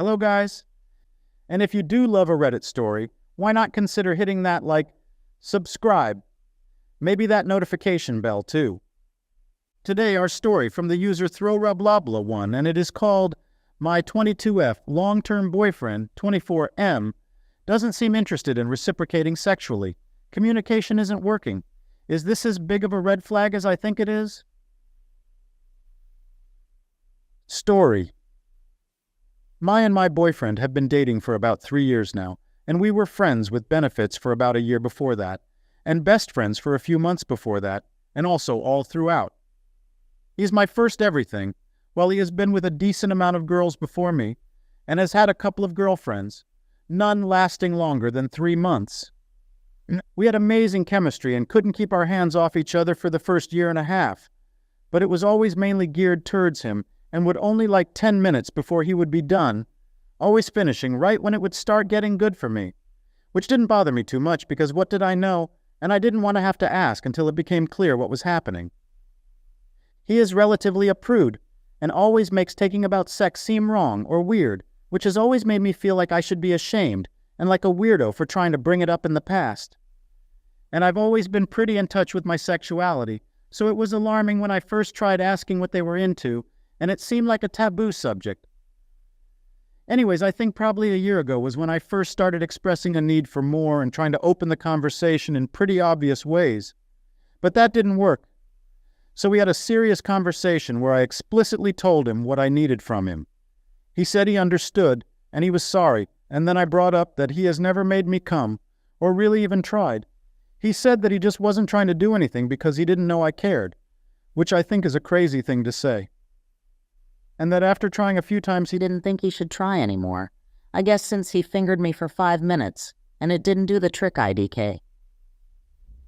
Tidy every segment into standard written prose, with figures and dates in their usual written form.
Hello, guys. And if you do love a Reddit story, why not consider hitting that, subscribe? Maybe that notification bell, too. Today, our story from the user ThrowRubLobla1, and it is called My 22F Long-Term Boyfriend, 24M, Doesn't Seem Interested in Reciprocating Sexually. Communication isn't working. Is this as big of a red flag as I think it is? Story. My and my boyfriend have been dating for about 3 years now, and we were friends with benefits for about a year before that, and best friends for a few months before that, and also all throughout. He's my first everything, while he has been with a decent amount of girls before me, and has had a couple of girlfriends, none lasting longer than 3 months. We had amazing chemistry and couldn't keep our hands off each other for the first year and a half, but it was always mainly geared towards him, and would only like 10 minutes before he would be done, always finishing right when it would start getting good for me, which didn't bother me too much because what did I know, and I didn't want to have to ask until it became clear what was happening. He is relatively a prude, and always makes taking about sex seem wrong or weird, which has always made me feel like I should be ashamed and like a weirdo for trying to bring it up in the past. And I've always been pretty in touch with my sexuality, so it was alarming when I first tried asking what they were into, and it seemed like a taboo subject. Anyways, I think probably a year ago was when I first started expressing a need for more and trying to open the conversation in pretty obvious ways. But that didn't work. So we had a serious conversation where I explicitly told him what I needed from him. He said he understood, and he was sorry, and then I brought up that he has never made me come, or really even tried. He said that he just wasn't trying to do anything because he didn't know I cared, which I think is a crazy thing to say. And that after trying a few times he didn't think he should try anymore. I guess since he fingered me for 5 minutes, and it didn't do the trick IDK.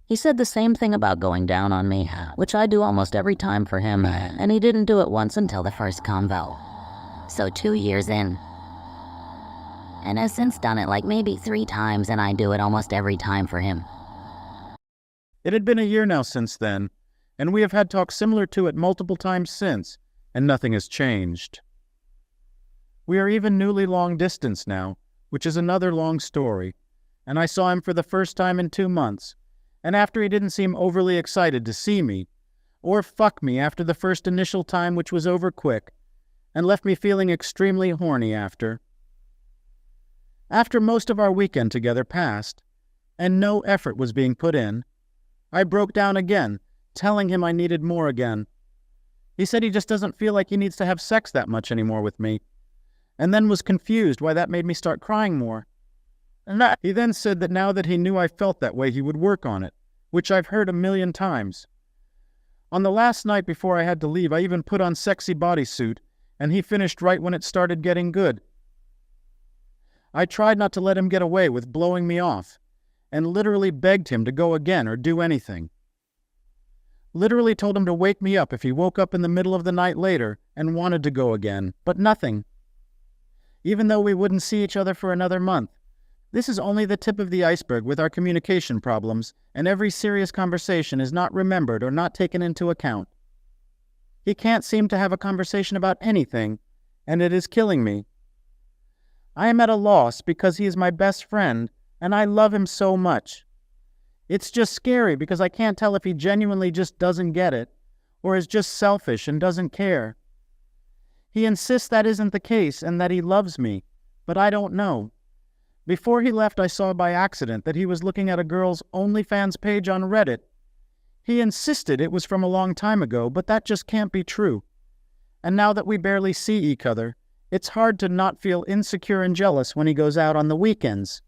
He said the same thing about going down on me, which I do almost every time for him, and he didn't do it once until the first convo. So 2 years in. And has since done it like maybe 3 times, and I do it almost every time for him. It had been a year now since then, and we have had talks similar to it multiple times since, and nothing has changed. We are even newly long distance now, which is another long story, and I saw him for the first time in 2 months, and after he didn't seem overly excited to see me, or fuck me after the first initial time, which was over quick, and left me feeling extremely horny after. After most of our weekend together passed, and no effort was being put in, I broke down again, telling him I needed more again. He said he just doesn't feel like he needs to have sex that much anymore with me, and then was confused why that made me start crying more. He then said that now that he knew I felt that way, he would work on it, which I've heard a million times. On the last night before I had to leave, I even put on sexy bodysuit, and he finished right when it started getting good. I tried not to let him get away with blowing me off, and literally begged him to go again or do anything. Literally told him to wake me up if he woke up in the middle of the night later and wanted to go again, but nothing. Even though we wouldn't see each other for another month. This is only the tip of the iceberg with our communication problems, and every serious conversation is not remembered or not taken into account. He can't seem to have a conversation about anything, and it is killing me. I am at a loss because he is my best friend, and I love him so much. It's just scary because I can't tell if he genuinely just doesn't get it, or is just selfish and doesn't care. He insists that isn't the case and that he loves me, but I don't know. Before he left, I saw by accident that he was looking at a girl's OnlyFans page on Reddit. He insisted it was from a long time ago, but that just can't be true. And now that we barely see each other, it's hard to not feel insecure and jealous when he goes out on the weekends.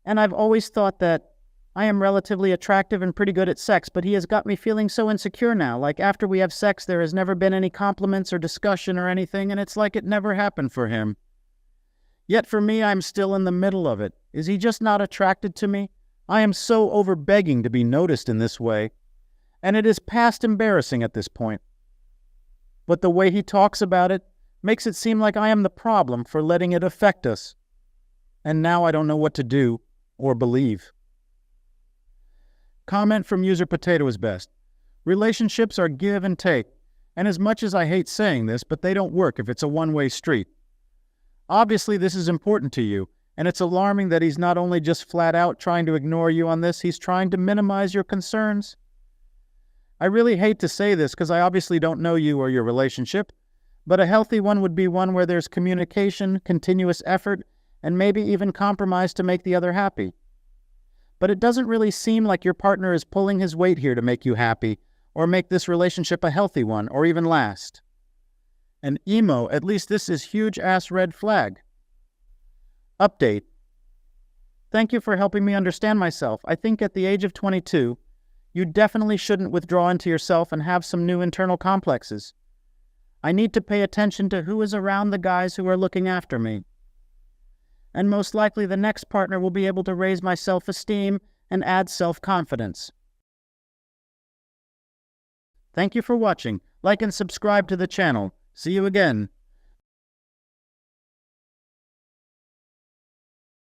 And I've always thought that I am relatively attractive and pretty good at sex, but he has got me feeling so insecure now. Like after we have sex, there has never been any compliments or discussion or anything, and it's like it never happened for him. Yet for me, I'm still in the middle of it. Is he just not attracted to me? I am so over begging to be noticed in this way, and it is past embarrassing at this point. But the way he talks about it makes it seem like I am the problem for letting it affect us. And now I don't know what to do or believe. Comment from user Potato is best. Relationships are give and take, and as much as I hate saying this, but they don't work if it's a one-way street. Obviously, this is important to you, and it's alarming that he's not only just flat out trying to ignore you on this, he's trying to minimize your concerns. I really hate to say this because I obviously don't know you or your relationship, but a healthy one would be one where there's communication, continuous effort, and maybe even compromise to make the other happy. But it doesn't really seem like your partner is pulling his weight here to make you happy, or make this relationship a healthy one, or even last. And emo, at least this is huge-ass red flag. Update. Thank you for helping me understand myself. I think at the age of 22, you definitely shouldn't withdraw into yourself and have some new internal complexes. I need to pay attention to who is around the guys who are looking after me. And most likely the next partner will be able to raise my self-esteem and add self-confidence. Thank you for watching. Like and subscribe to the channel. See you again.